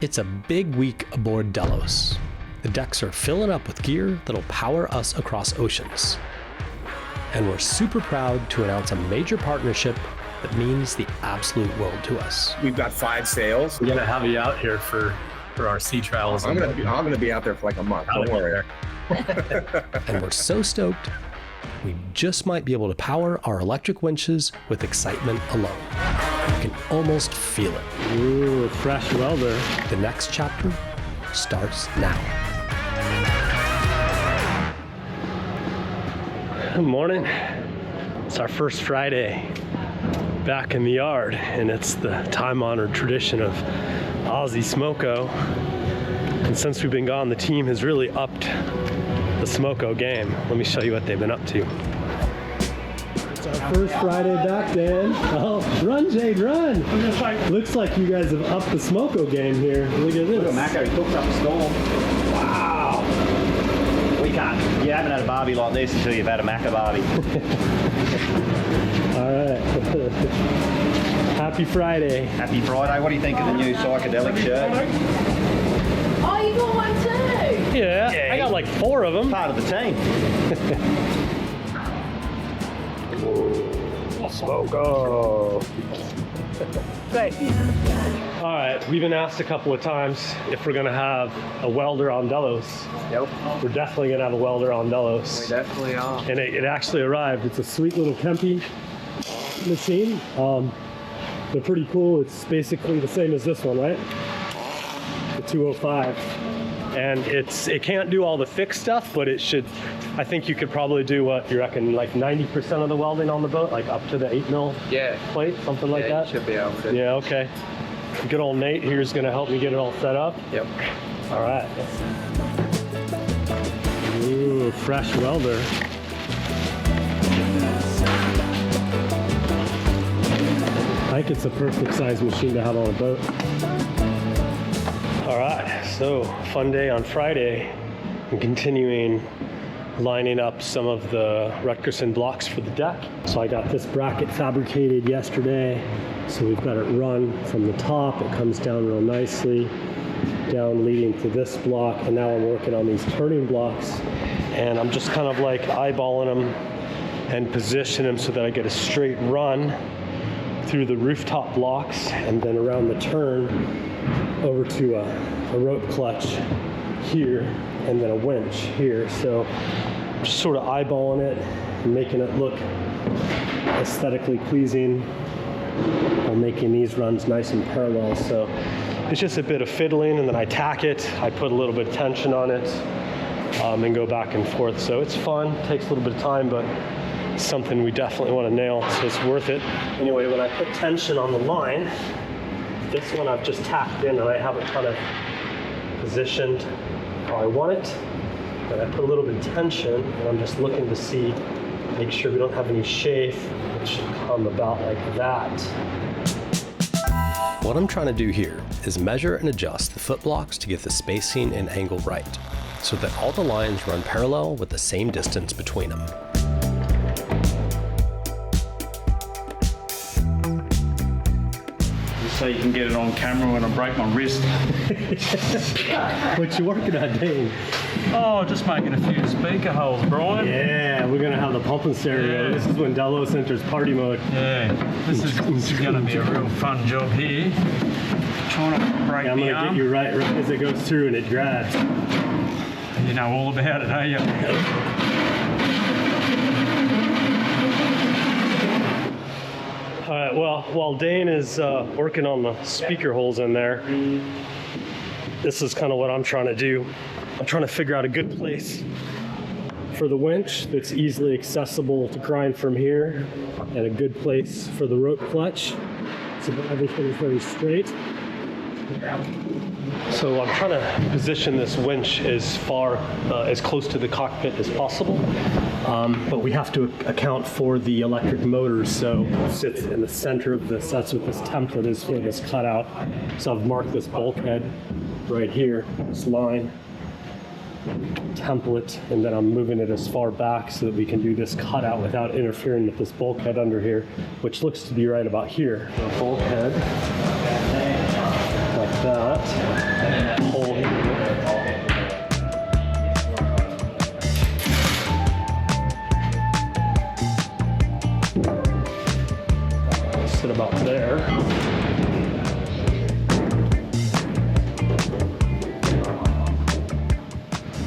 It's a big week aboard Delos. The decks are filling up with gear that'll power us across oceans. And we're super proud to announce a major partnership that means the absolute world to us. We've got 5 sails. We're gonna have you out here for our sea travels. I'm gonna be out there for like a month. Don't worry. And we're so stoked, we just might be able to power our electric winches with excitement alone. You can almost feel it. Ooh, fresh welder. The next chapter starts now. Good morning. It's our first Friday back in the yard, and it's the time-honored tradition of Aussie Smoko. And since we've been gone, the team has really upped the Smoko game. Let me show you what they've been up to. It's our first Friday back, Dan. Oh, run, Jade, run! Looks like you guys have upped the Smoko game here. Look at this. Look at Mako, he cooked up a storm. Wow! We can't. You haven't had a barbie like this until you've had a Mako barbie. All right. Happy Friday. Happy Friday. What do you think of the new psychedelic shirt? Oh, you got one too? Yeah, I got like 4 of them. Part of the team. Smoko. Great. All right, we've been asked a couple of times if we're gonna have a welder on Delos. Yep. We're definitely gonna have a welder on Delos. We definitely are. And it actually arrived. It's a sweet little Kempe machine. They're pretty cool. It's basically the same as this one, right? The 205. And it can't do all the fixed stuff, but it should. I think you could probably do, what you reckon, like 90% of the welding on the boat, like up to the 8 mil plate, something like that? You should be able to. Yeah, okay. Good old Nate here is gonna help me get it all set up. Yep. All right. Ooh, fresh welder. I think it's a perfect size machine to have on a boat. All right, so fun day on Friday. I'm continuing lining up some of the Rutgerson blocks for the deck. So I got this bracket fabricated yesterday. So we've got it run from the top. It comes down real nicely, down leading to this block. And now I'm working on these turning blocks. And I'm just kind of like eyeballing them and position them so that I get a straight run through the rooftop blocks and then around the turn over to a rope clutch here and then a winch here. So just sort of eyeballing it and making it look aesthetically pleasing while making these runs nice and parallel. So it's just a bit of fiddling, and then I tack it, I put a little bit of tension on it, and go back and forth. So it's fun, takes a little bit of time, but it's something we definitely want to nail, so it's worth it. Anyway, when I put tension on the line, this one I've just tacked in and I have it kind of positioned how I want it. And I put a little bit of tension, and I'm just looking to see, make sure we don't have any chafe. It should come about like that. What I'm trying to do here is measure and adjust the foot blocks to get the spacing and angle right, so that all the lines run parallel with the same distance between them. So you can get it on camera when I break my wrist. What you working on, Dane? Oh, just making a few speaker holes, Brian. Yeah, we're gonna have the pumping stereo. Yeah. This is when Delos enters party mode. Yeah, this is going to be a real fun job here. Trying to break I'm the gonna arm. get you right as it goes through and it grabs. You know all about it, eh? You? All right, well, while Dane is working on the speaker holes in there, this is kind of what I'm trying to do. I'm trying to figure out a good place for the winch that's easily accessible to grind from here, and a good place for the rope clutch so that everything is very straight. So I'm trying to position this winch as far, as close to the cockpit as possible, but we have to account for the electric motors, so it sits in the center of this. That's what this template is for, this cutout. So I've marked this bulkhead right here, this line, template, and then I'm moving it as far back so that we can do this cutout without interfering with this bulkhead under here, which looks to be right about here. The bulkhead, like that hole here. Sit about there.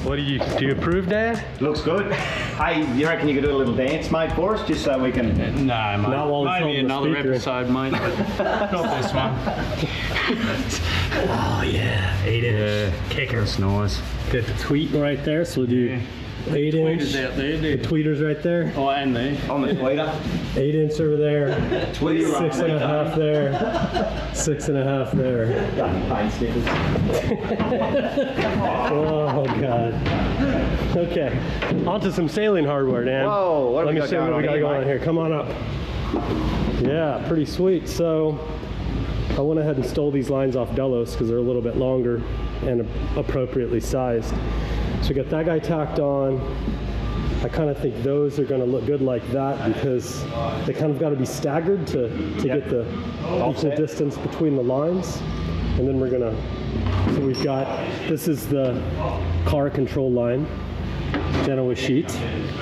What do you approve, Dan? Looks good. Hey, you reckon you could do a little dance, mate, for us, just so we can... No, mate. Not while it's Maybe on the another speaker. episode, mate. But not this one. Oh yeah, 8-inch kicker. That's nice. Got the tweet right there, so we'll do 8-inch. Tweeters out there, dude. Tweeters right there. Oh, and there. On the tweeter. 8-inch over there. Tweeter. 6.5 there. 6.5 there. Paint stickers. Oh god. Okay, on to some sailing hardware, Dan. Whoa, what Let do me we got show you going what we got on going on here, here. Come on up. Yeah, pretty sweet. So I went ahead and stole these lines off Delos because they're a little bit longer and appropriately sized. So we got that guy tacked on. I kind of think those are going to look good like that because they kind of got to be staggered to get the equal distance between the lines. And then we're going to, so we've got, this is the car control line, Genoa sheet.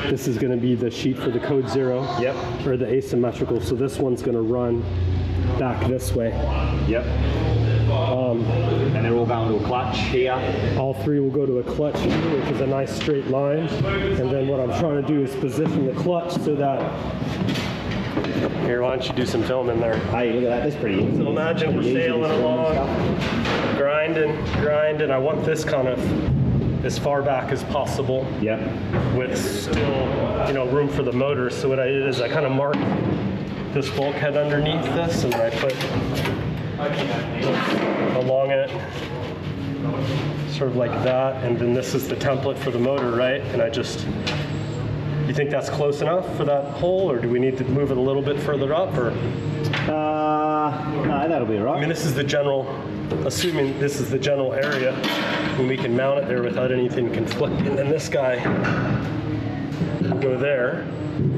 This is going to be the sheet for the code 0. Yep. Or the asymmetrical. So this one's going to run back this way. Yep. And they're all going to a clutch here. All three will go to a clutch here, which is a nice straight line. And then what I'm trying to do is position the clutch so that, here, why don't you do some filming there? Hey, look at that. That's pretty easy. So imagine we're sailing along, grinding. I want this kind of as far back as possible. Yep. With still, room for the motor. So what I did is I kind of marked this bulkhead underneath this, and I put along it, sort of like that, and then this is the template for the motor, right? And you think that's close enough for that hole, or do we need to move it a little bit further up, or? No, that'll be all right. I mean, this is the general, assuming this is the general area, and we can mount it there without anything conflicting. And then this guy will go there,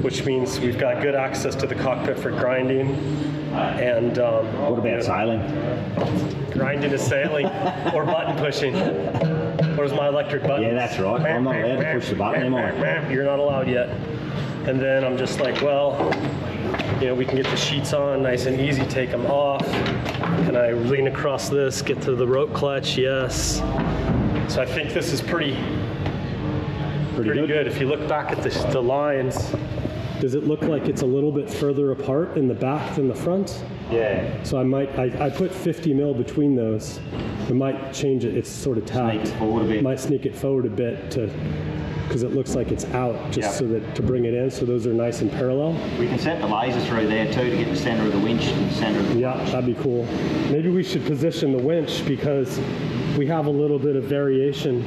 which means we've got good access to the cockpit for grinding. And What about sailing? grinding is sailing or button pushing. Where's my electric button? Yeah, that's right. I'm not allowed to push the button, am I? You're not allowed yet. And then I'm just like, well, we can get the sheets on nice and easy, take them off. Can I lean across this, get to the rope clutch? Yes. So I think this is pretty good. If you look back at the lines, does it look like it's a little bit further apart in the back than the front? Yeah. So I put 50 mil between those. I might change it. It's sort of tacked. Sneak it forward a bit. Might sneak it forward a bit because it looks like it's out, just so that to bring it in. So those are nice and parallel. We can set the laser through there too to get the center of the winch and the center of the Yeah, that'd be cool. Maybe we should position the winch because we have a little bit of variation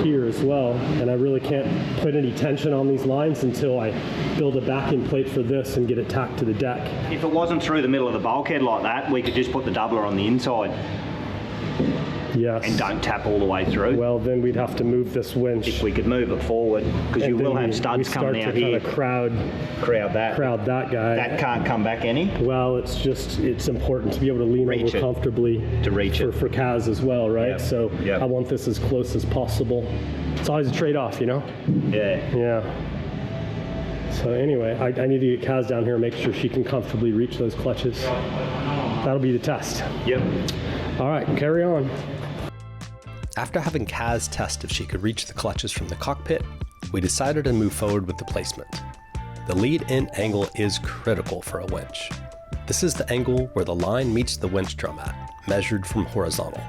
here as well, and I really can't put any tension on these lines until I build a backing plate for this and get it tacked to the deck. If it wasn't through the middle of the bulkhead like that, we could just put the doubler on the inside Yes. and don't tap all the way through. Well, then we'd have to move this winch. If we could move it forward, because you And will then have we studs coming out here. start to kind of Crowd that. crowd that guy. That can't come back any. Well, it's important to be able to lean Reach over it. comfortably To reach for, it. for Kaz as well, right? Yep. So Yep. I want this as close as possible. It's always a trade-off, Yeah. Yeah. So anyway, I need to get Kaz down here and make sure she can comfortably reach those clutches. That'll be the test. Yep. All right, carry on. After having Kaz test if she could reach the clutches from the cockpit, we decided to move forward with the placement. The lead-in angle is critical for a winch. This is the angle where the line meets the winch drum at, measured from horizontal.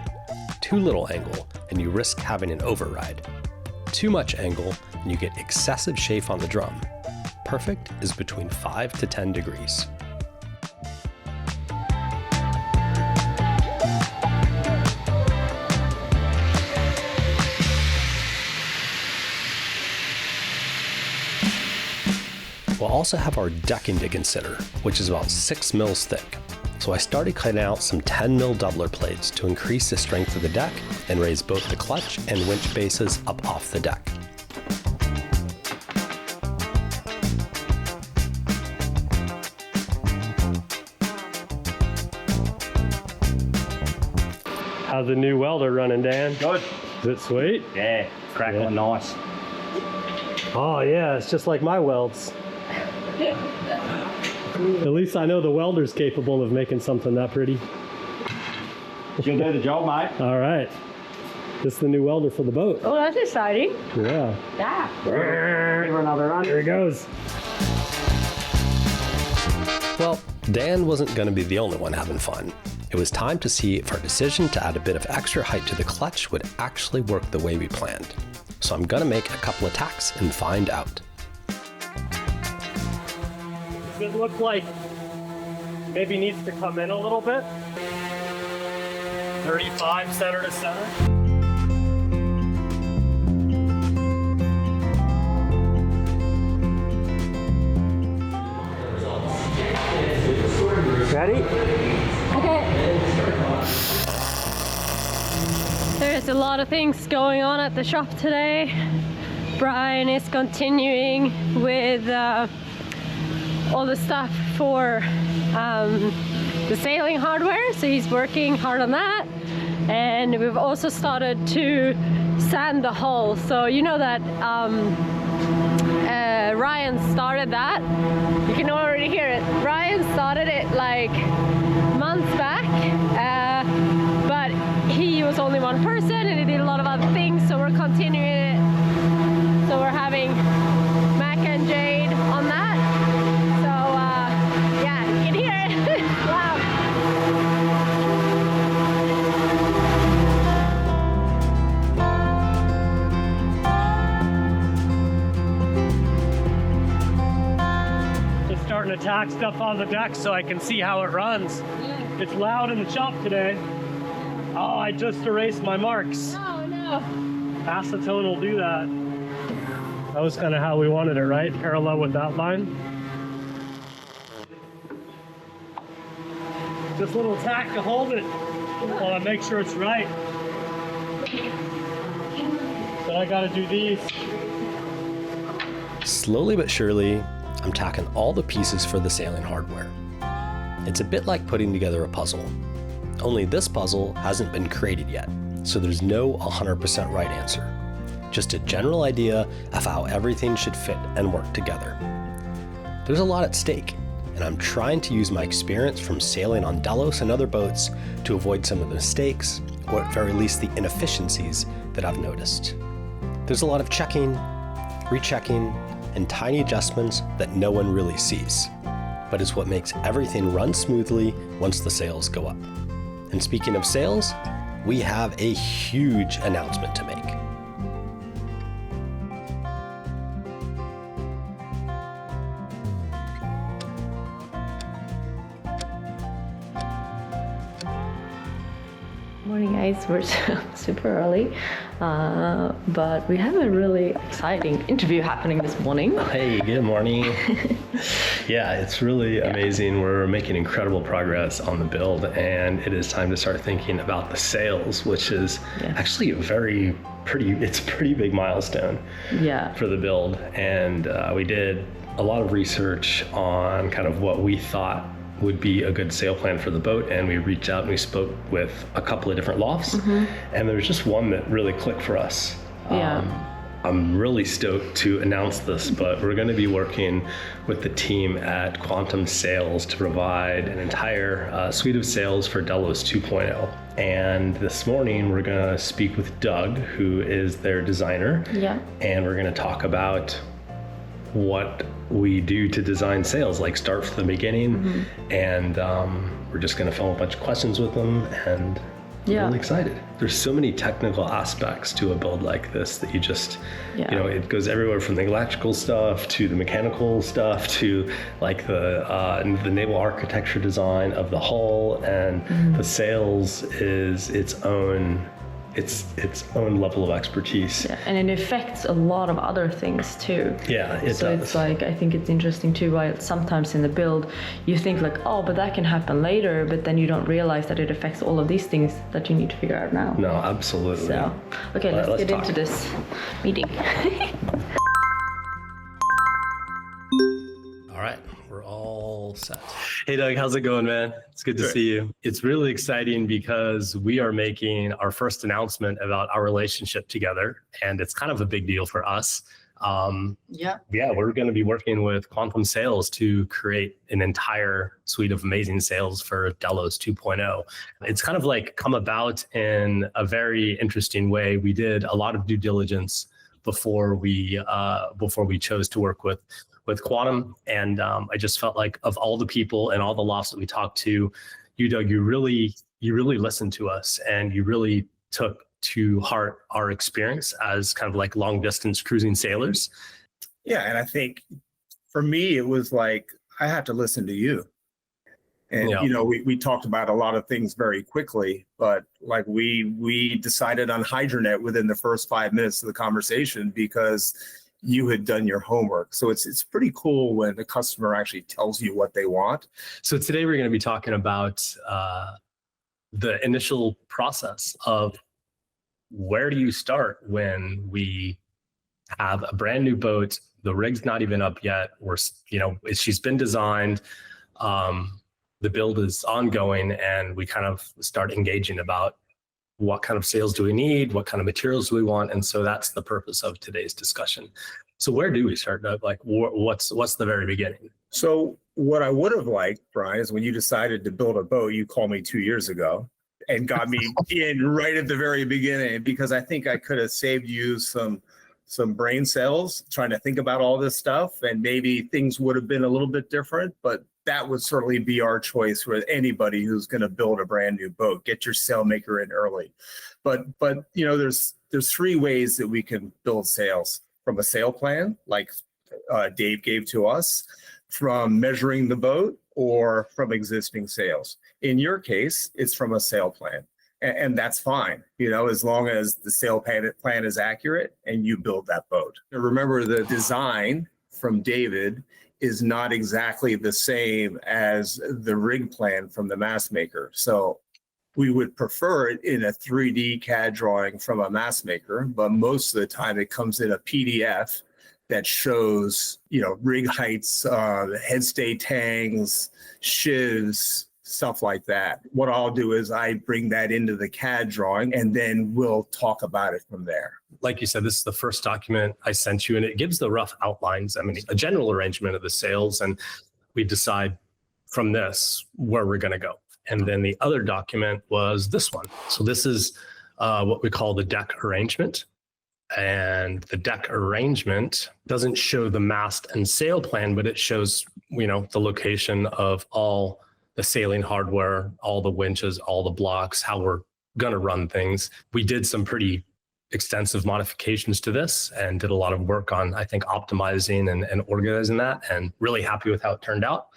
Too little angle, and you risk having an override. Too much angle, and you get excessive chafe on the drum. Perfect is between 5 to 10 degrees. We'll also have our decking to consider, which is about 6 mils thick. So I started cutting out some 10 mil doubler plates to increase the strength of the deck and raise both the clutch and winch bases up off the deck. the new welder running, Dan? Good. Is it sweet? Yeah, crackling nice. Oh yeah, it's just like my welds. At least I know the welder's capable of making something that pretty. She'll do the job, mate. All right. This is the new welder for the boat. Oh, that's exciting. Yeah. Yeah. Give her another run. Here it goes. Well, Dan wasn't going to be the only one having fun. It was time to see if our decision to add a bit of extra height to the clutch would actually work the way we planned. So I'm going to make a couple of tacks and find out. Does it look like maybe needs to come in a little bit? 35 center to center. Ready? Okay. There's a lot of things going on at the shop today. Brian is continuing with all the stuff for the sailing hardware, so he's working hard on that. And we've also started to sand the hull. So you know that Ryan started that. You can already hear it. Ryan started it like months back, but he was only one person and he did a lot of other things, so we're continuing it. So we're having Mac and Jade on that. So yeah, you can hear it. Wow. Just starting to tack stuff on the deck so I can see how it runs. It's loud in the shop today. Oh, I just erased my marks. Oh no. Acetone will do that. That was kind of how we wanted it, right? Parallel with that line. This little tack to hold it while I make sure it's right. But I gotta do these. Slowly but surely, I'm tacking all the pieces for the sailing hardware. It's a bit like putting together a puzzle. Only this puzzle hasn't been created yet, so there's no 100% right answer. Just a general idea of how everything should fit and work together. There's a lot at stake, and I'm trying to use my experience from sailing on Delos and other boats to avoid some of the mistakes, or at very least the inefficiencies that I've noticed. There's a lot of checking, rechecking, and tiny adjustments that no one really sees, but it's what makes everything run smoothly once the sails go up. And speaking of sails, we have a huge announcement to make. Morning guys, we're super early, but we have a really exciting interview happening this morning. Hey, good morning. Yeah, it's really amazing. We're making incredible progress on the build, and it is time to start thinking about the sails, which is actually it's a pretty big milestone for the build. And we did a lot of research on kind of what we thought would be a good sail plan for the boat, and we reached out and we spoke with a couple of different lofts, and there was just one that really clicked for us. I'm really stoked to announce this, but we're going to be working with the team at Quantum Sails to provide an entire suite of sails for Delos 2.0. And this morning we're going to speak with Doug, who is their designer, and we're going to talk about what we do to design sails, like start from the beginning, and we're just going to film a bunch of questions with them, and I'm really excited. There's so many technical aspects to a build like this that you just, you know, it goes everywhere from the electrical stuff to the mechanical stuff to like the naval architecture design of the hull, and the sails is its own level of expertise. And it affects a lot of other things too. So it's like, I think it's interesting too, why sometimes in the build you think like, oh, but that can happen later, but then you don't realize that it affects all of these things that you need to figure out now. No, absolutely. So, okay, let's get into this meeting. All right, we're all set. Hey, Doug, how's it going, man? It's good to Good. see you. It's really exciting because we are making our first announcement about our relationship together, and it's kind of a big deal for us. Yeah, we're going to be working with Quantum Sales to create an entire suite of amazing sales for Delos 2.0. It's kind of like come about in a very interesting way. We did a lot of due diligence before we chose to work with Quantum, and I just felt like of all the people and all the lofts that we talked to, you, Doug, you really listened to us, and you really took to heart our experience as kind of like long distance cruising sailors. Yeah, and I think for me, it was like I had to listen to you. And Yeah. you know, we talked about a lot of things very quickly, but like we decided on Hydronet within the first 5 minutes of the conversation because you had done your homework. So it's pretty cool when the customer actually tells you what they want. So today we're going to be talking about the initial process of where do you start when we have a brand new boat, the rig's not even up yet, she's been designed, the build is ongoing, and we kind of start engaging about what kind of sales do we need, what kind of materials do we want, and so that's the purpose of today's discussion. So where do we start, Doug? Like, what's the very beginning? So what I would have liked, Brian, is when you decided to build a boat, you called me 2 years ago and got me in right at the very beginning, because I think I could have saved you some brain cells trying to think about all this stuff, and maybe things would have been a little bit different, but that would certainly be our choice for anybody who's going to build a brand new boat. Get your sailmaker in early. But you know, there's 3 ways that we can build sails: from a sail plan, like Dave gave to us, from measuring the boat, or from existing sails. In your case, it's from a sail plan. And that's fine, you know, as long as the sail plan is accurate and you build that boat. Now, remember, the design from David is not exactly the same as the rig plan from the mast maker. So we would prefer it in a 3D CAD drawing from a mast maker, but most of the time it comes in a PDF that shows, you know, rig heights, headstay tangs, shivs, stuff like that. What I'll do is I bring that into the CAD drawing, and then we'll talk about it from there. Like you said, this is the first document I sent you, and it gives the rough outlines. I mean, a general arrangement of the sails, and we decide from this where we're going to go. And then the other document was this one. So this is what we call the deck arrangement. And the deck arrangement doesn't show the mast and sail plan, but it shows, you know, the location of all the sailing hardware, all the winches, all the blocks, how we're going to run things. We did some pretty extensive modifications to this and did a lot of work on, I think, optimizing and organizing that, and really happy with how it turned out.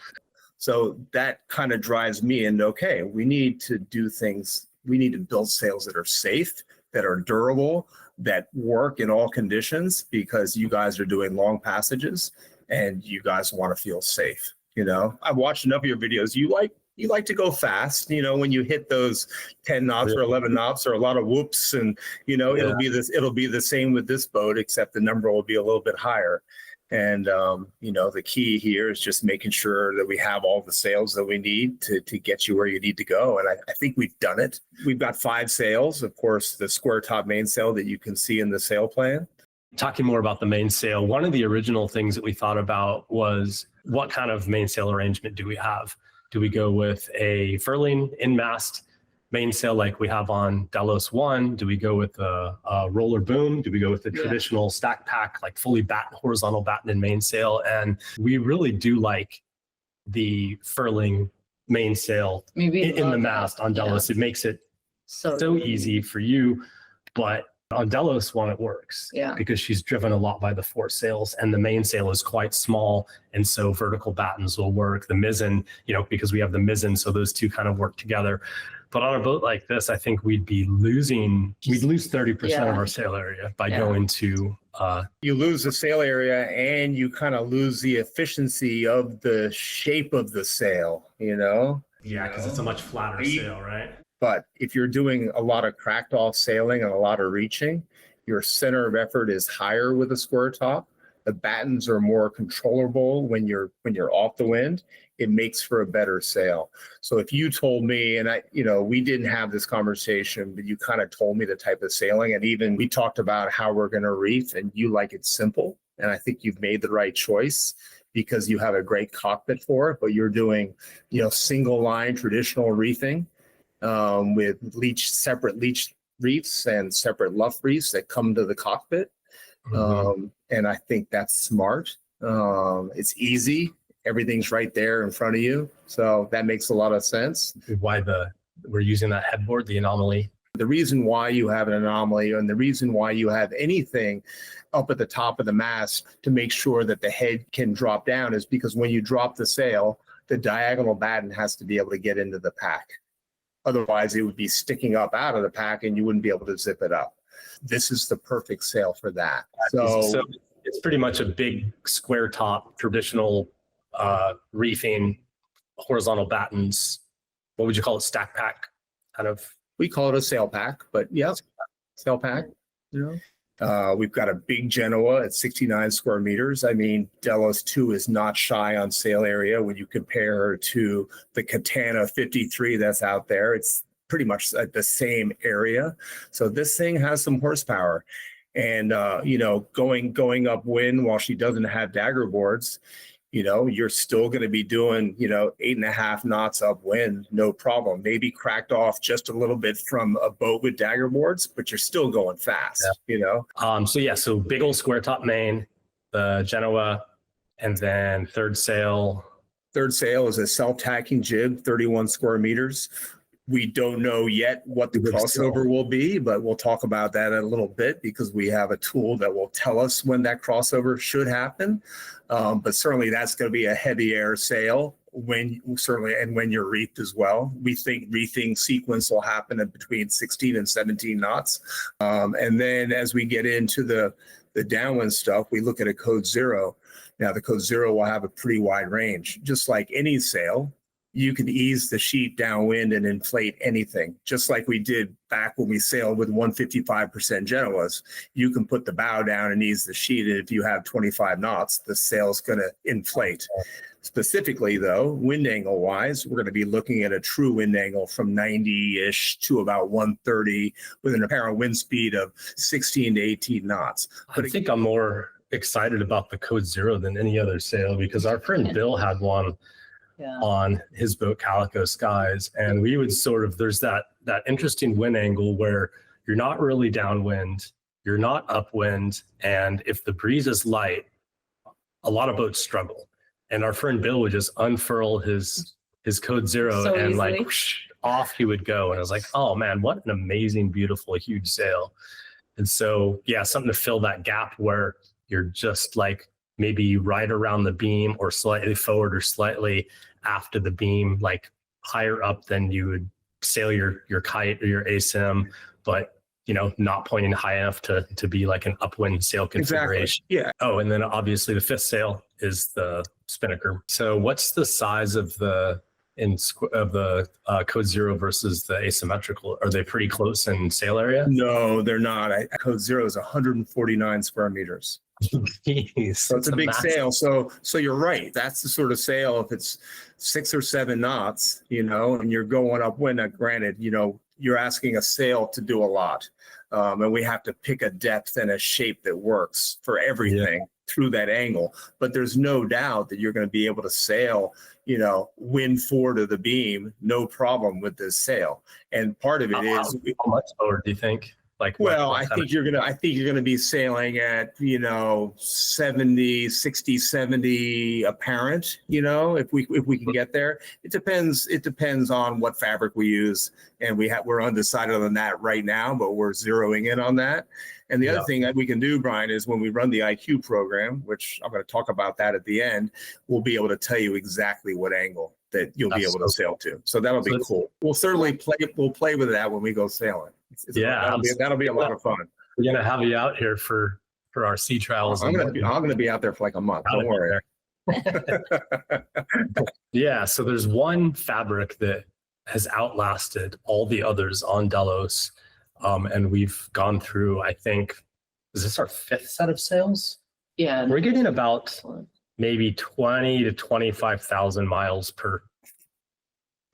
So that kind of drives me into, okay, we need to do things. We need to build sails that are safe, that are durable, that work in all conditions, because you guys are doing long passages and you guys want to feel safe. You know, I've watched enough of your videos. You like to go fast, you know, when you hit those 10 knots or 11 knots, or a lot of whoops, and, you know, it'll be the same with this boat, except the number will be a little bit higher. And, you know, the key here is just making sure that we have all the sails that we need to get you where you need to go. And I think we've done it. We've got 5 sails, of course, the square top mainsail that you can see in the sail plan. Talking more about the mainsail, one of the original things that we thought about was, what kind of mainsail arrangement do we have? Do we go with a furling in-mast mainsail like we have on Delos 1? Do we go with a roller boom? Do we go with the traditional stack pack, like fully horizontal batten and mainsail? And we really do like the furling mainsail in the mast on Delos. It makes it so easy for you, but on Delos 1, it works because she's driven a lot by the foresails, and the mainsail is quite small, and so vertical battens will work. The mizzen, you know, because we have the mizzen, so those two kind of work together. But on a boat like this, I think we'd lose 30% of our sail area by going to. You lose the sail area, and you kind of lose the efficiency of the shape of the sail, you know? Yeah, because it's a much flatter sail, right? But if you're doing a lot of cracked off sailing and a lot of reaching, your center of effort is higher with a square top. the battens are more controllable when you're off the wind. It makes for a better sail. So if you told me, and we didn't have this conversation, but you kind of told me the type of sailing, and even we talked about how we're going to reef, and you like it simple. And I think you've made the right choice because you have a great cockpit for it, but you're doing, single line traditional reefing with separate leach reefs and separate luff reefs that come to the cockpit. And I think that's smart. It's easy. Everything's right there in front of you. So that makes a lot of sense. Why we're using that headboard, the anomaly. The reason why you have an anomaly and the reason why you have anything up at the top of the mast to make sure that the head can drop down is because when you drop the sail, the diagonal batten has to be able to get into the pack. Otherwise, it would be sticking up out of the pack and you wouldn't be able to zip it up. This is the perfect sail for that. So it's pretty much a big square top, traditional reefing, horizontal battens. What would you call it? Stack pack, kind of. We call it a sail pack, but yeah, sail pack. We've got a big Genoa at 69 square meters. I mean, Delos 2 is not shy on sail area when you compare her to the Catana 53 that's out there. It's pretty much at the same area. So this thing has some horsepower. And, going upwind while she doesn't have dagger boards, you're still going to be doing, 8.5 knots upwind, no problem. Maybe cracked off just a little bit from a boat with dagger boards, but you're still going fast, So big old square top main, the Genoa, and then third sail. Third sail is a self-tacking jib, 31 square meters. We don't know yet what the crossover will be, but we'll talk about that in a little bit because we have a tool that will tell us when that crossover should happen. But certainly that's going to be a heavy air sail when you're reefed as well. We think reefing sequence will happen at between 16 and 17 knots. And then as we get into the downwind stuff, we look at a code 0. Now the code 0 will have a pretty wide range, just like any sail. You can ease the sheet downwind and inflate anything, just like we did back when we sailed with 155% Genoas. You can put the bow down and ease the sheet, and if you have 25 knots, the sail's going to inflate. Specifically, though, wind angle-wise, we're going to be looking at a true wind angle from 90-ish to about 130 with an apparent wind speed of 16 to 18 knots. But I think I'm more excited about the Code 0 than any other sail because our friend Bill had one on his boat Calico Skies, and we would there's that interesting wind angle where you're not really downwind, you're not upwind, and if the breeze is light, a lot of boats struggle. And our friend Bill would just unfurl his Code 0 so and easily. off he would go. And I was like, oh man, what an amazing, beautiful, huge sail. And so something to fill that gap where you're just like maybe right around the beam or slightly forward or slightly after the beam, like higher up than you would sail your kite or your ASIM, but not pointing high enough to be like an upwind sail configuration. Exactly. Yeah. Oh, and then obviously the fifth sail is the spinnaker. So what's the size of the Code 0 versus the asymmetrical? Are they pretty close in sail area? No, they're not. Code 0 is 149 square meters. Jeez, so it's a big sail. So you're right. That's the sort of sail if it's 6 or 7 knots, and you're going upwind. Granted, you're asking a sail to do a lot, and we have to pick a depth and a shape that works for everything through that angle. But there's no doubt that you're going to be able to sail, wind forward of the beam, no problem with this sail. And part of it is how much lower do you think? I think you're gonna be sailing at 60, 70 apparent. If we can get there. It depends on what fabric we use, and we're undecided on that right now, but we're zeroing in on that. And the other thing that we can do, Brian, is when we run the IQ program, which I'm going to talk about that at the end, we'll be able to tell you exactly what angle that you'll be able to sail to. So that'll be cool. We'll certainly play with that when we go sailing. That'll be a lot of fun. We're gonna have you out here for our sea trials. I'm gonna be out there for like a month. Don't worry. So there's one fabric that has outlasted all the others on Delos, and we've gone through. I think is this our 5th set of sails? Yeah. We're getting about maybe 20 to 25,000 miles per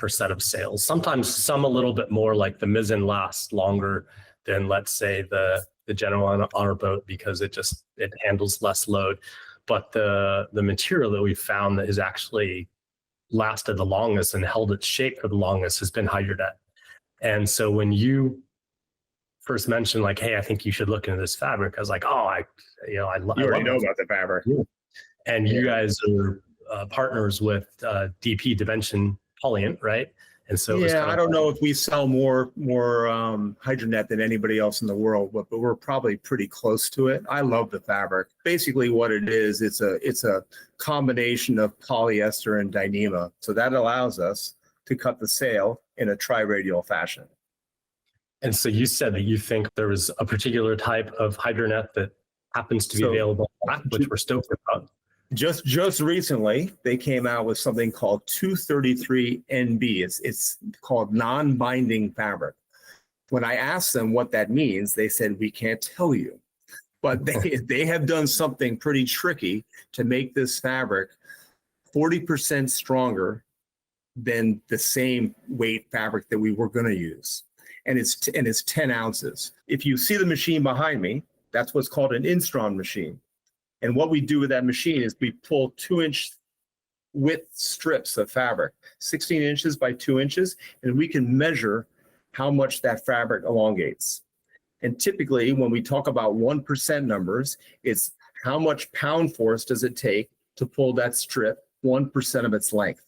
set of sails. Sometimes some a little bit more, like the mizzen lasts longer than, let's say, the general on our boat, because it handles less load. But the material that we found that has actually lasted the longest and held its shape for the longest has been hydronet. And so when you first mentioned, like, hey, I think you should look into this fabric, I was like, oh, You already know about the fabric. And you guys are partners with DP Dimension Polyant, right? And so I don't know if we sell more hydronet than anybody else in the world, but we're probably pretty close to it. I love the fabric. Basically, what it is, it's a combination of polyester and Dyneema. So that allows us to cut the sail in a tri-radial fashion. And so you said that you think there was a particular type of hydronet that happens to be available, which we're stoked about. Just recently, they came out with something called 233 NB. It's called non-binding fabric. When I asked them what that means, they said, we can't tell you. But they have done something pretty tricky to make this fabric 40% stronger than the same weight fabric that we were going to use. And it's 10 ounces. If you see the machine behind me, that's what's called an Instron machine. And what we do with that machine is we pull 2-inch width strips of fabric, 16 inches by 2 inches, and we can measure how much that fabric elongates. And typically, when we talk about 1% numbers, it's how much pound force does it take to pull that strip 1% of its length.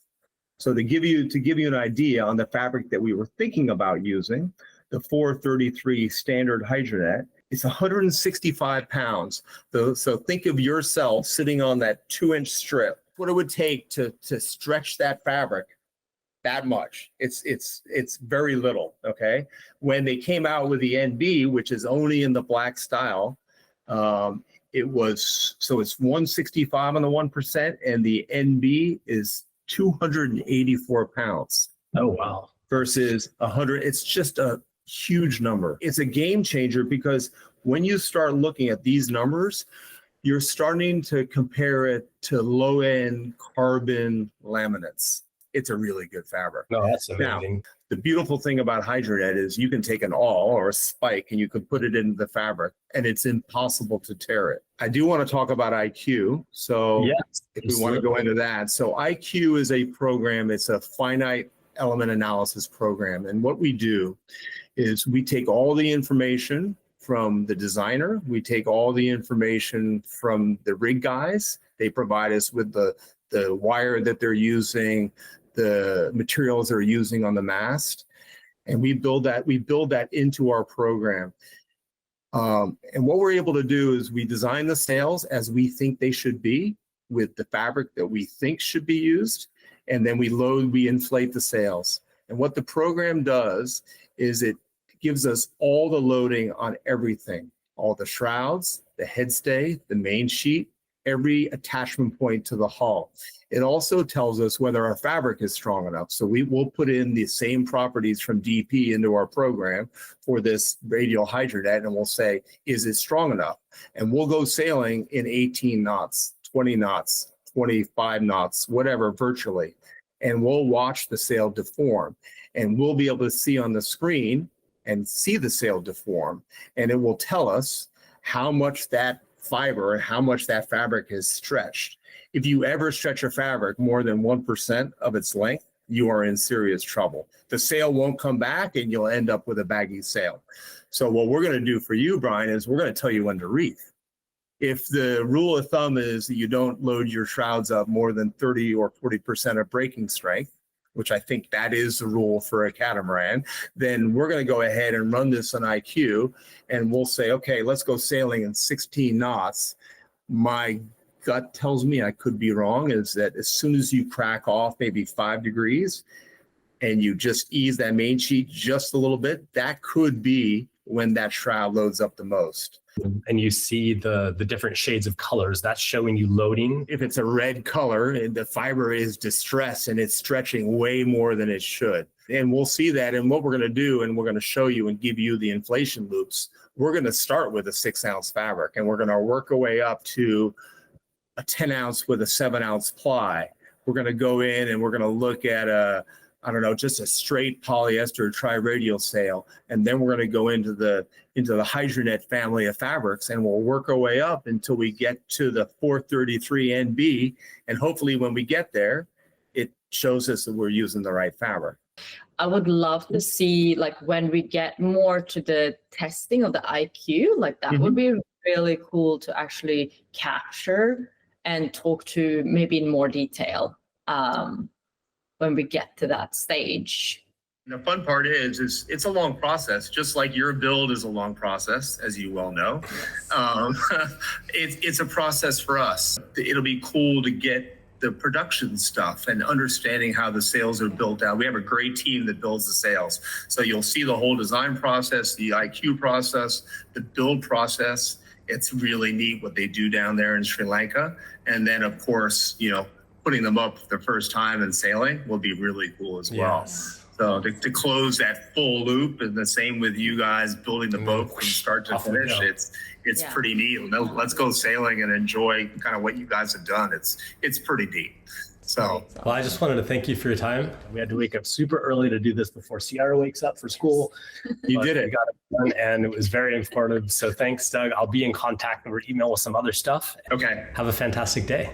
So to give you an idea on the fabric that we were thinking about using, the 433 standard hydronet, it's 165 pounds. So think of yourself sitting on that 2-inch strip. What it would take to stretch that fabric that much. It's very little, okay? When they came out with the NB, which is only in the black style, it's 165 on the 1%, and the NB is 284 pounds. Oh, wow. Versus 100. It's just a huge number. It's a game changer, because when you start looking at these numbers, you're starting to compare it to low-end carbon laminates. It's a really good fabric. No, that's amazing. Now, the beautiful thing about hydronet is you can take an awl or a spike and you can put it into the fabric, and it's impossible to tear it. I do want to talk about IQ. So if we want to go into that. So IQ is a program. It's a finite element analysis program. And what we do is we take all the information from the designer. We take all the information from the rig guys. They provide us with the wire that they're using, the materials they're using on the mast, and we build that into our program. And what we're able to do is we design the sails as we think they should be, with the fabric that we think should be used, and then we inflate the sails. And what the program does is it gives us all the loading on everything, all the shrouds, the headstay, the main sheet, every attachment point to the hull. It also tells us whether our fabric is strong enough. So we will put in the same properties from DP into our program for this radial hydronet, and we'll say, is it strong enough? And we'll go sailing in 18 knots, 20 knots, 25 knots, whatever, virtually. And we'll watch the sail deform. And we'll be able to see on the screen and see the sail deform. And it will tell us how much that fiber and how much that fabric is stretched. If you ever stretch a fabric more than 1% of its length, you are in serious trouble. The sail won't come back and you'll end up with a baggy sail. So what we're going to do for you, Brian, is we're going to tell you when to reef. If the rule of thumb is that you don't load your shrouds up more than 30 or 40% of breaking strength, which I think that is the rule for a catamaran, then we're going to go ahead and run this on IQ, and we'll say, okay, let's go sailing in 16 knots. My gut tells me, I could be wrong, is that as soon as you crack off maybe 5 degrees and you just ease that main sheet just a little bit, that could be when that shroud loads up the most. And you see the different shades of colors, that's showing you loading. If it's a red color, and the fiber is distressed and it's stretching way more than it should. And we'll see that. And what we're going to do, and we're going to show you and give you the inflation loops we're going to start with a 6-ounce fabric, and we're going to work our way up to a 10-ounce with a 7-ounce ply. We're going to go in and we're going to look at just a straight polyester tri-radial sail, and then we're going to go into the Hydronet family of fabrics, and we'll work our way up until we get to the 433 NB, and hopefully when we get there, it shows us that we're using the right fabric. I would love to see, like, when we get more to the testing of the IQ, like that would be really cool to actually capture and talk to maybe in more detail when we get to that stage. And the fun part is it's a long process, just like your build is a long process, as you well know. It's a process for us. It'll be cool to get the production stuff and understanding how the sails are built out. We have a great team that builds the sails. So you'll see the whole design process, the IQ process, the build process. It's really neat what they do down there in Sri Lanka. And then, of course, putting them up the first time and sailing will be really cool as well. Yes. So to close that full loop, and the same with you guys building the boat from start to finish, it's pretty neat. Let's go sailing and enjoy kind of what you guys have done. It's pretty neat. So, well, I just wanted to thank you for your time. We had to wake up super early to do this before Ciara wakes up for school. You did it. We got it done, and it was very informative. So thanks, Doug. I'll be in contact over email with some other stuff. Okay. Have a fantastic day.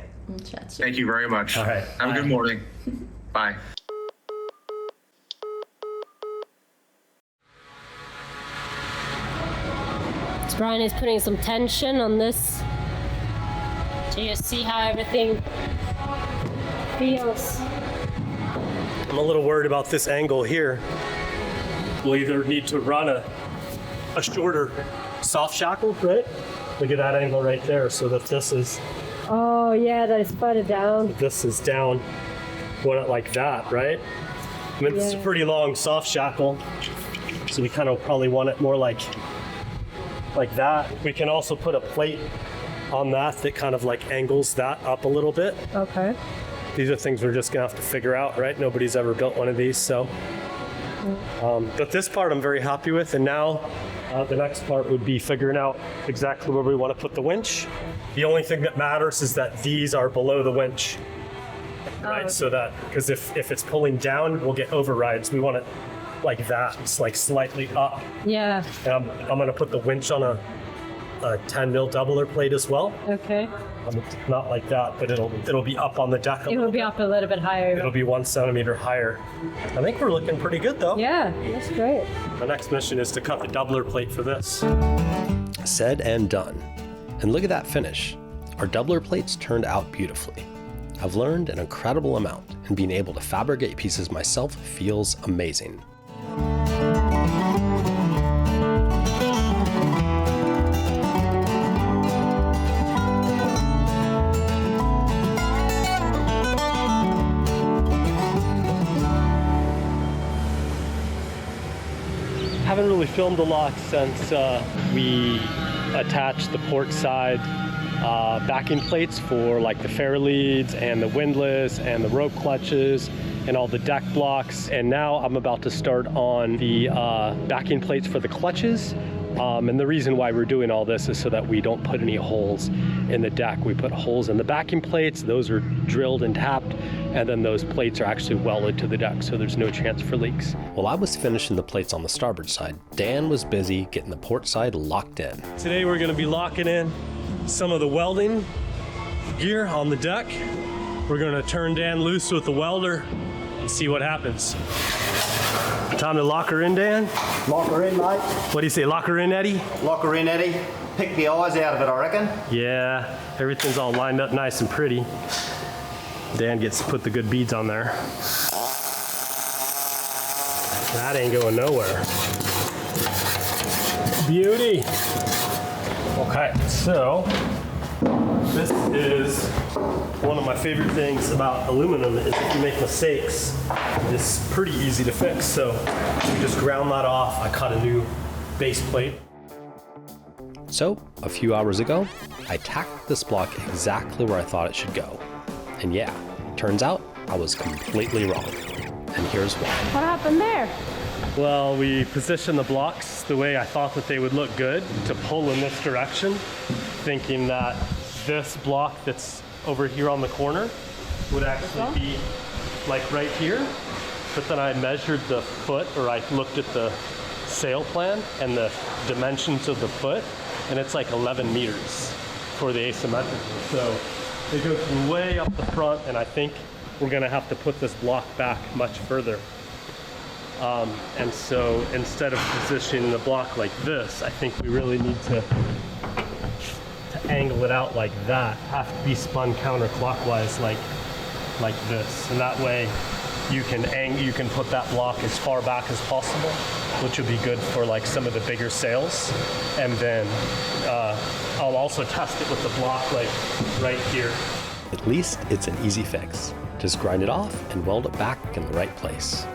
Thank you very much. All right. Have a good morning. Bye. Brian is putting some tension on this. So you see how everything feels. I'm a little worried about this angle here. We'll either need to run a shorter soft shackle, right? Look at that angle right there, so that this is... Oh yeah, that is further down. This is down, want it like that, right? I mean, it's a pretty long soft shackle, so we kind of probably want it more like that. We can also put a plate on that kind of like angles that up a little bit. Okay. These are things we're just gonna have to figure out, right? Nobody's ever built one of these, so. But this part I'm very happy with, and now the next part would be figuring out exactly where we want to put the winch. The only thing that matters is that these are below the winch, right? So that, because if it's pulling down, we'll get overrides. We want it like that, it's like slightly up. Yeah. And I'm gonna put the winch on a 10 mil doubler plate as well. Okay. Not like that, but it'll be up on the deck. It will be up a little bit higher. It'll be 1 centimeter higher. I think we're looking pretty good though. Yeah, that's great. The next mission is to cut the doubler plate for this. Said and done. And look at that finish. Our doubler plates turned out beautifully. I've learned an incredible amount, and being able to fabricate pieces myself feels amazing. Haven't really filmed a lot since we attached the port side backing plates for like the fair leads and the windlass and the rope clutches and all the deck blocks. And now I'm about to start on the backing plates for the clutches. And the reason why we're doing all this is so that we don't put any holes in the deck. We put holes in the backing plates, those are drilled and tapped, and then those plates are actually welded to the deck, so there's no chance for leaks. While I was finishing the plates on the starboard side, Dan was busy getting the port side locked in. Today we're gonna be locking in some of the welding gear on the deck. We're gonna turn Dan loose with the welder and see what happens. Time to lock her in, Dan? Lock her in, mate. What do you say, lock her in, Eddie? Lock her in, Eddie. Pick the eyes out of it, I reckon. Yeah, everything's all lined up nice and pretty. Dan gets to put the good beads on there. That ain't going nowhere. Beauty. Okay, so this is one of my favorite things about aluminum is if you make mistakes, it's pretty easy to fix. So we just ground that off. I cut a new base plate. So, a few hours ago, I tacked this block exactly where I thought it should go. And yeah, turns out I was completely wrong. And here's why. What happened there? Well, we positioned the blocks the way I thought that they would look good to pull in this direction, thinking that this block that's over here on the corner would actually be like right here. But then I measured the foot, or I looked at the sail plan and the dimensions of the foot, and it's like 11 meters for the asymmetrical. So it goes way up the front, and I think we're gonna have to put this block back much further. And so instead of positioning the block like this, I think we really need to angle it out like that. Have to be spun counterclockwise like this. And that way you can put that block as far back as possible, which would be good for like some of the bigger sails. And then I'll also test it with the block like right here. At least it's an easy fix. Just grind it off and weld it back in the right place.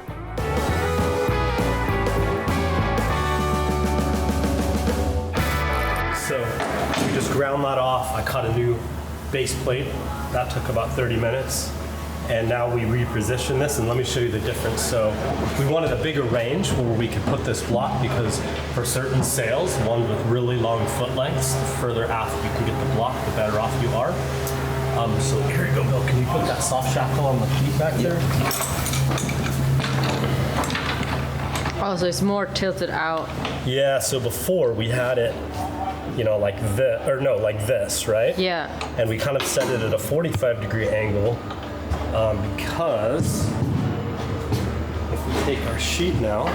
So we just ground that off. I cut a new base plate. That took about 30 minutes. And now we reposition this, and let me show you the difference. So we wanted a bigger range where we could put this block, because for certain sails, one with really long foot lengths, the further aft you can get the block, the better off you are. So here you go, Bill. Can you put that soft shackle on the cleat back there? Oh, so it's more tilted out. Yeah, so before we had it, you know, like this, or no, like this, right? Yeah. And we kind of set it at a 45-degree angle. Because if we take our sheet now,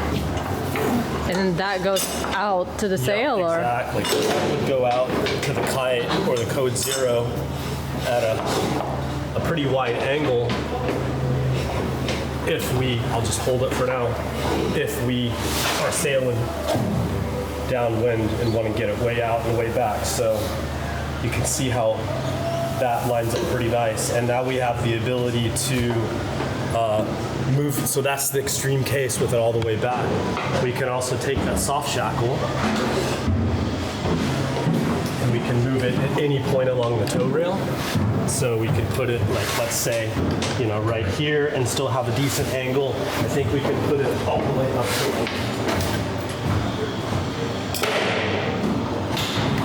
and then that goes out to the sail, or? Exactly. That would go out to the kite or the code 0 at a pretty wide angle. If we, I'll just hold it for now, if we are sailing downwind and want to get it way out and way back. So you can see how that lines up pretty nice. And now we have the ability to move, so that's the extreme case with it all the way back. We can also take that soft shackle and we can move it at any point along the tow rail. So we could put it like, let's say, you know, right here and still have a decent angle. I think we can put it all the way up to like,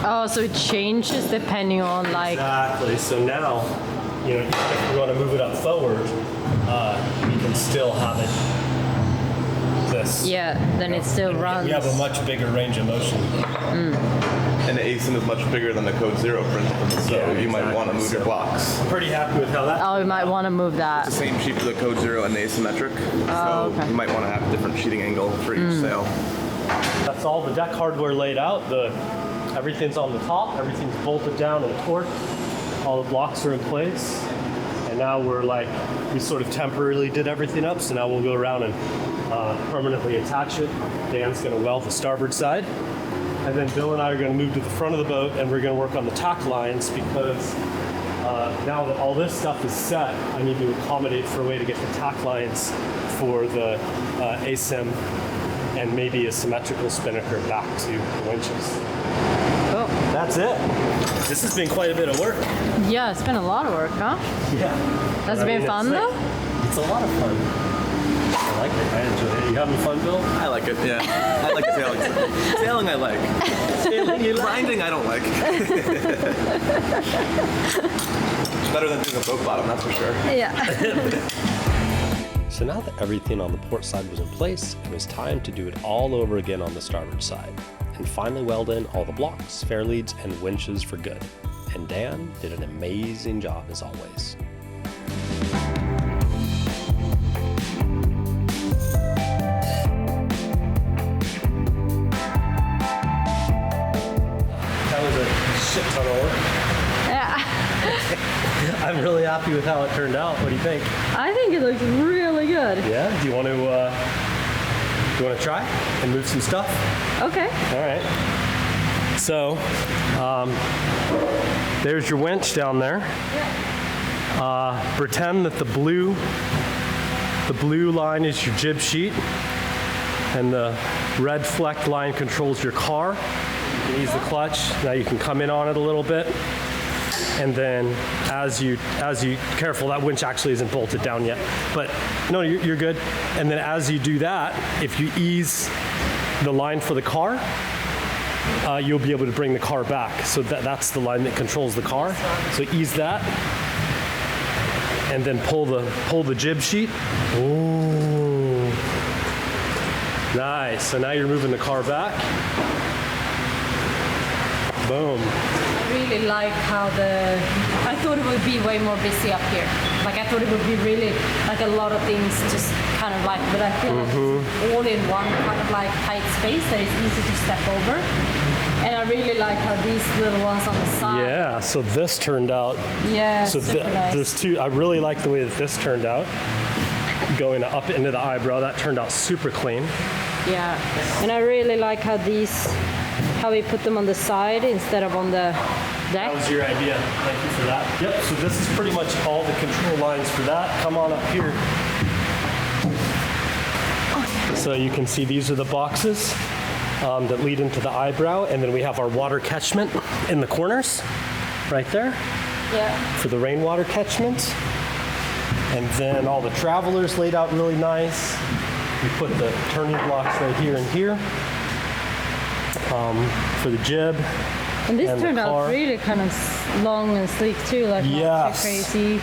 oh, so it changes depending on like... Exactly. So now, you know, if we want to move it up forward, we can still have it this. Yeah, then it still runs. We have a much bigger range of motion. And the ASIM is much bigger than the code 0, for instance, so Yeah, you might want to move your blocks. I'm pretty happy with how that. Oh, we might want to move that. It's the same sheet for the code 0 and the asymmetric, so okay. you might want to have a different sheeting angle for each sail. That's all the deck hardware laid out. Everything's on the top, everything's bolted down and torqued. All the blocks are in place. And now we sort of temporarily did everything up, so now we'll go around and permanently attach it. Dan's gonna weld the starboard side. And then Bill and I are gonna move to the front of the boat, and we're gonna work on the tack lines, because now that all this stuff is set, I need to accommodate for a way to get the tack lines for the ASIM and maybe a symmetrical spinnaker back to the winches. Cool. That's it. This has been quite a bit of work. Yeah, it's been a lot of work, huh? Yeah. That's been fun though? It's a lot of fun. I like it. I enjoy it. You having fun, Bill? I like it, yeah. I like the sailing. Sailing I like. Sailing you like? Grinding I don't like. Better than doing a boat bottom, that's for sure. Yeah. So now that everything on the port side was in place, it was time to do it all over again on the starboard side, and finally weld in all the blocks, fair leads, and winches for good. And Dan did an amazing job as always. That was a shit ton of work. Yeah. I'm really happy with how it turned out. What do you think? I think it looks really good. Yeah? Do you want to try and move some stuff? Okay. All right. So, there's your winch down there. Pretend that the blue line is your jib sheet, and the red flecked line controls your car. You can ease the clutch. Now you can come in on it a little bit. And then as you careful, that winch actually isn't bolted down yet, but no, you're good. And then as you do that, if you ease the line for the car, you'll be able to bring the car back. So that's the line that controls the car. So ease that, and then pull the jib sheet. Ooh, nice. So now you're moving the car back. Boom. I really like how I thought it would be way more busy up here. Like I thought it would be really like a lot of things just kind of like, but I feel like it's all in one kind of like tight space that is easy to step over. And I really like how these little ones on the side. Yeah, so this turned out. Yeah, so super nice. There's two, I really like the way that this turned out. Going up into the eyebrow, that turned out super clean. Yeah, and I really like how we put them on the side instead of on the deck. That was your idea. Thank you for that. Yep, so this is pretty much all the control lines for that. Come on up here. So you can see these are the boxes that lead into the eyebrow, and then we have our water catchment in the corners, right there. Yeah. For the rainwater catchment. And then all the travelers laid out really nice. We put the turning blocks right here and here for the jib. And this turned out really kind of long and sleek too, like not too crazy.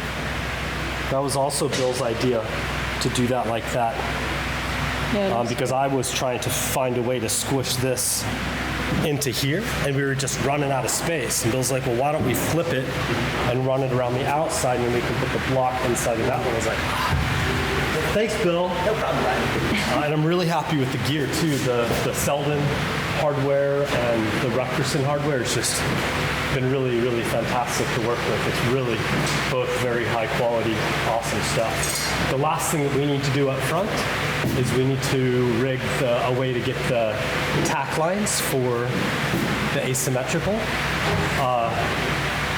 That was also Bill's idea to do that like that. Yeah, because I was trying to find a way to squish this into here, and we were just running out of space. And Bill's like, well, why don't we flip it and run it around the outside, and then we can put the block inside of that one. I was like, thanks, Bill. No problem, Ryan. And I'm really happy with the gear too. The Selden hardware and the Rutgerson hardware has just been really, really fantastic to work with. It's really both very high quality, awesome stuff. The last thing that we need to do up front is we need to rig a way to get the tack lines for the asymmetrical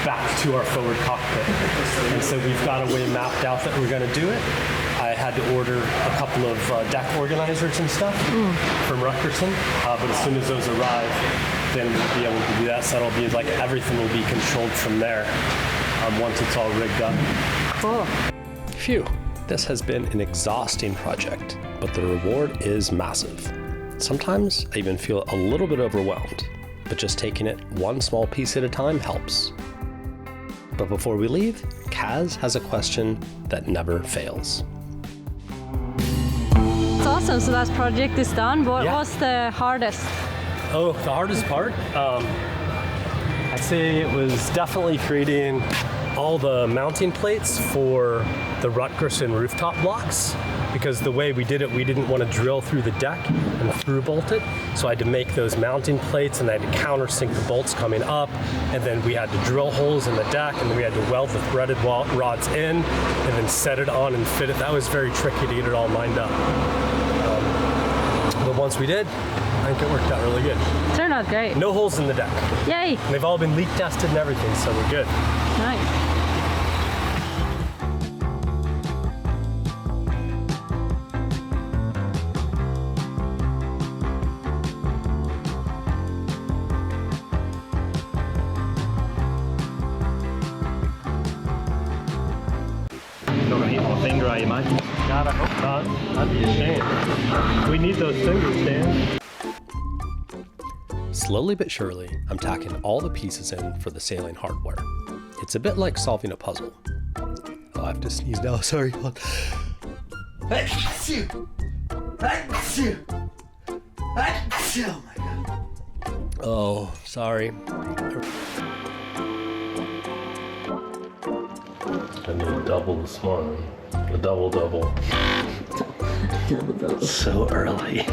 back to our forward cockpit. And so we've got a way mapped out that we're going to do it. I had to order a couple of deck organizers and stuff from Rutgerson, but as soon as those arrive, then we'll be able to do that. So it'll be like everything will be controlled from there once it's all rigged up. Cool. Phew, this has been an exhausting project, but the reward is massive. Sometimes I even feel a little bit overwhelmed, but just taking it one small piece at a time helps. But before we leave, Kaz has a question that never fails. It's awesome. So that project is done. What was the hardest? Oh, the hardest part? I'd say it was definitely creating all the mounting plates for the Rutgerson rooftop blocks, because the way we did it, we didn't want to drill through the deck and through bolt it. So I had to make those mounting plates, and I had to countersink the bolts coming up, and then we had to drill holes in the deck, and then we had to weld the threaded rods in, and then set it on and fit it. That was very tricky to get it all lined up. But once we did, I think it worked out really good. Turned out great. No holes in the deck. Yay! And they've all been leak tested and everything, so we're good. Nice. Not gonna hit my finger, are you, mate? God, I hope not. That'd be a shame. We need those fingers, Dan. Slowly but surely, I'm tacking all the pieces in for the sailing hardware. It's a bit like solving a puzzle. Oh, I have to sneeze now, sorry. Oh my god. Oh, sorry. I need double this one. A double. Double. So early.